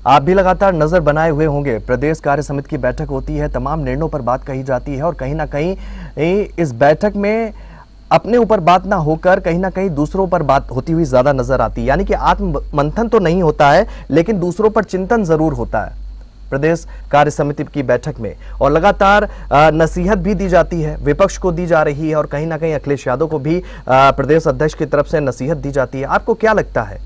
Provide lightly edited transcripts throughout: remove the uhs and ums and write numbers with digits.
आप भी लगातार नजर बनाए हुए होंगे, प्रदेश कार्य समिति की बैठक होती है, तमाम निर्णयों पर बात कही जाती है और कहीं ना कहीं इस बैठक में अपने ऊपर बात ना होकर कहीं ना कहीं दूसरों पर बात होती हुई ज्यादा नजर आती है। यानी कि आत्म मंथन तो नहीं होता है, लेकिन दूसरों पर चिंतन जरूर होता है प्रदेश कार्य समिति की बैठक में। और लगातार नसीहत भी दी जाती है, विपक्ष को दी जा रही है और कहीं ना कहीं अखिलेश यादव को भी प्रदेश अध्यक्ष की तरफ से नसीहत दी जाती है। आपको क्या लगता है,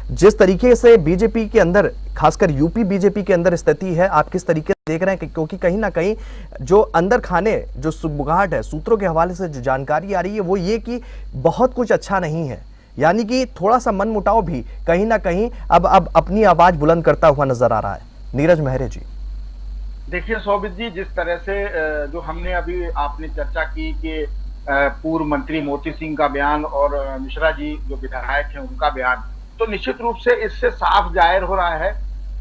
जिस तरीके से बीजेपी के अंदर, खासकर यूपी बीजेपी के अंदर स्थिति है, आप किस तरीके से देख रहे हैं? क्योंकि कहीं ना कहीं जो अंदर खाने जो सुगबुगाहट है, सूत्रों के हवाले से जो जानकारी आ रही है वो ये कि बहुत कुछ अच्छा नहीं है। यानी कि थोड़ा सा मनमुटाव भी कहीं ना कहीं अब अपनी आवाज बुलंद करता हुआ नजर आ रहा है। नीरज मेहरे जी। देखिए शोभित जी, जिस तरह से जो हमने अभी आपने चर्चा की कि पूर्व मंत्री मोती सिंह का बयान और मिश्रा जी जो विधायक हैं उनका बयान, तो निश्चित रूप से इससे साफ जाहिर हो रहा है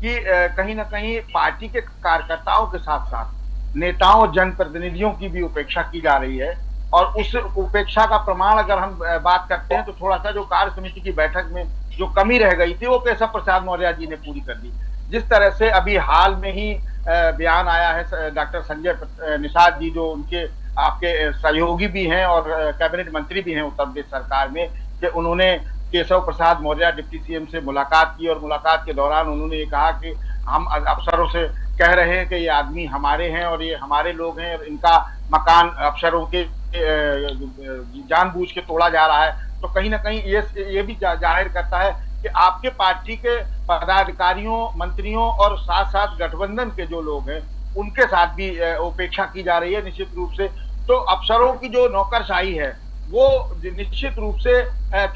कि कहीं ना कहीं पार्टी के कार्यकर्ताओं के साथ साथ नेताओं जनप्रतिनिधियों की भी उपेक्षा की जा रही है। और उस उपेक्षा का प्रमाण अगर हम बात करते हैं तो थोड़ा सा जो कार्य समिति की बैठक में जो कमी रह गई थी वो केशव प्रसाद मौर्य जी ने पूरी कर दी। जिस तरह से अभी हाल में ही बयान आया है डॉक्टर संजय निषाद जी, जो उनके आपके सहयोगी भी हैं और कैबिनेट मंत्री भी हैं उत्तर प्रदेश सरकार में, कि उन्होंने केशव प्रसाद मौर्य डिप्टी सीएम से मुलाकात की और मुलाकात के दौरान उन्होंने ये कहा कि हम अफसरों से कह रहे हैं कि ये आदमी हमारे हैं और ये हमारे लोग हैं और इनका मकान अफसरों के जानबूझ के तोड़ा जा रहा है। तो कहीं ना कहीं ये भी जाहिर करता है कि आपके पार्टी के पदाधिकारियों, मंत्रियों और साथ साथ गठबंधन के जो लोग हैं उनके साथ भी उपेक्षा की जा रही है निश्चित रूप से। तो अफसरों की जो नौकरशाही है वो निश्चित रूप से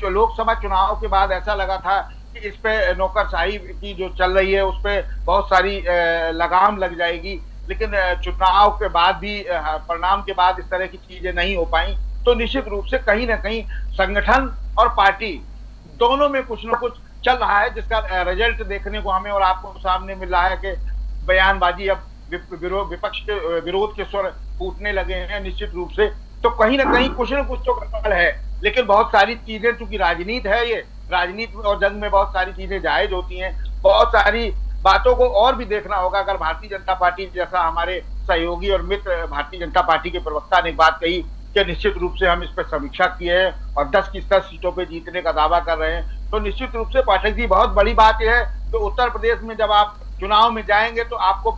लोकसभा चुनाव के बाद ऐसा लगा था कि इस पे नौकरशाही की जो चल रही है उस पे बहुत सारी लगाम लग जाएगी, लेकिन चुनाव के बाद भी परिणाम के बाद इस तरह की चीजें नहीं हो पाई। तो निश्चित रूप से कहीं ना कहीं संगठन और पार्टी दोनों में कुछ ना कुछ चल रहा है, जिसका रिजल्ट देखने को हमें और आपको सामने मिल रहा है कि बयानबाजी अब विपक्ष के विरोध के स्वर फूटने लगे हैं निश्चित रूप से। तो कहीं ना कहीं कुछ ना कुछ तो गड़बड़ है, लेकिन बहुत सारी चीजें, चूंकि राजनीति है, ये राजनीति और जंग में बहुत सारी चीजें जायज होती हैं। बहुत सारी बातों को और भी देखना होगा। अगर भारतीय जनता पार्टी जैसा हमारे सहयोगी और मित्र भारतीय जनता पार्टी के प्रवक्ता ने बात कही कि निश्चित रूप से हम इस पर समीक्षा किए हैं और 10 की 10 सीटों पे जीतने का दावा कर रहे हैं, तो निश्चित रूप से पाठक जी बहुत बड़ी बात यह है कि उत्तर प्रदेश में जब आप चुनाव में जाएंगे तो आपको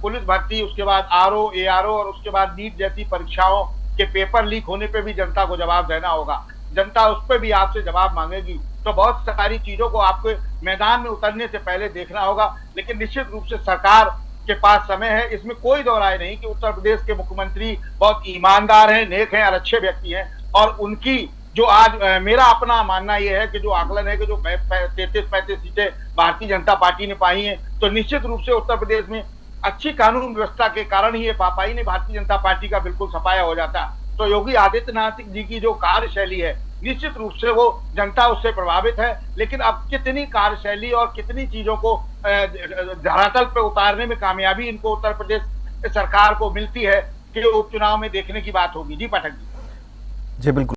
पुलिस भर्ती, उसके बाद आरओ, एआरओ और उसके बाद नीट जैसी परीक्षाओं के पेपर लीक होने पे भी जनता को जवाब देना होगा। जनता उस पर भी आपसे जवाब मांगेगी। तो बहुत सारी चीजों को आपको मैदान में उतरने से पहले देखना होगा। लेकिन निश्चित रूप से सरकार के पास समय है, इसमें कोई दो राय नहीं कि उत्तर प्रदेश के मुख्यमंत्री बहुत ईमानदार हैं, नेक हैं और अच्छे व्यक्ति हैं। और उनकी जो आज मेरा अपना मानना यह है कि जो आकलन है कि जो 33-35 सीटें भारतीय जनता पार्टी ने पाई हैं, तो निश्चित रूप से उत्तर प्रदेश में अच्छी कानून व्यवस्था के कारण ही ये पा पाई, नहीं भारतीय जनता पार्टी का बिल्कुल सफाया हो जाता। तो योगी आदित्यनाथ जी की जो कार्यशैली है निश्चित रूप से वो जनता उससे प्रभावित है। लेकिन अब कितनी कार्यशैली और कितनी चीजों को धरातल पे उतारने में कामयाबी इनको उत्तर प्रदेश सरकार को मिलती है कि उपचुनाव में देखने की बात होगी। जी पाठक जी। जी बिल्कुल।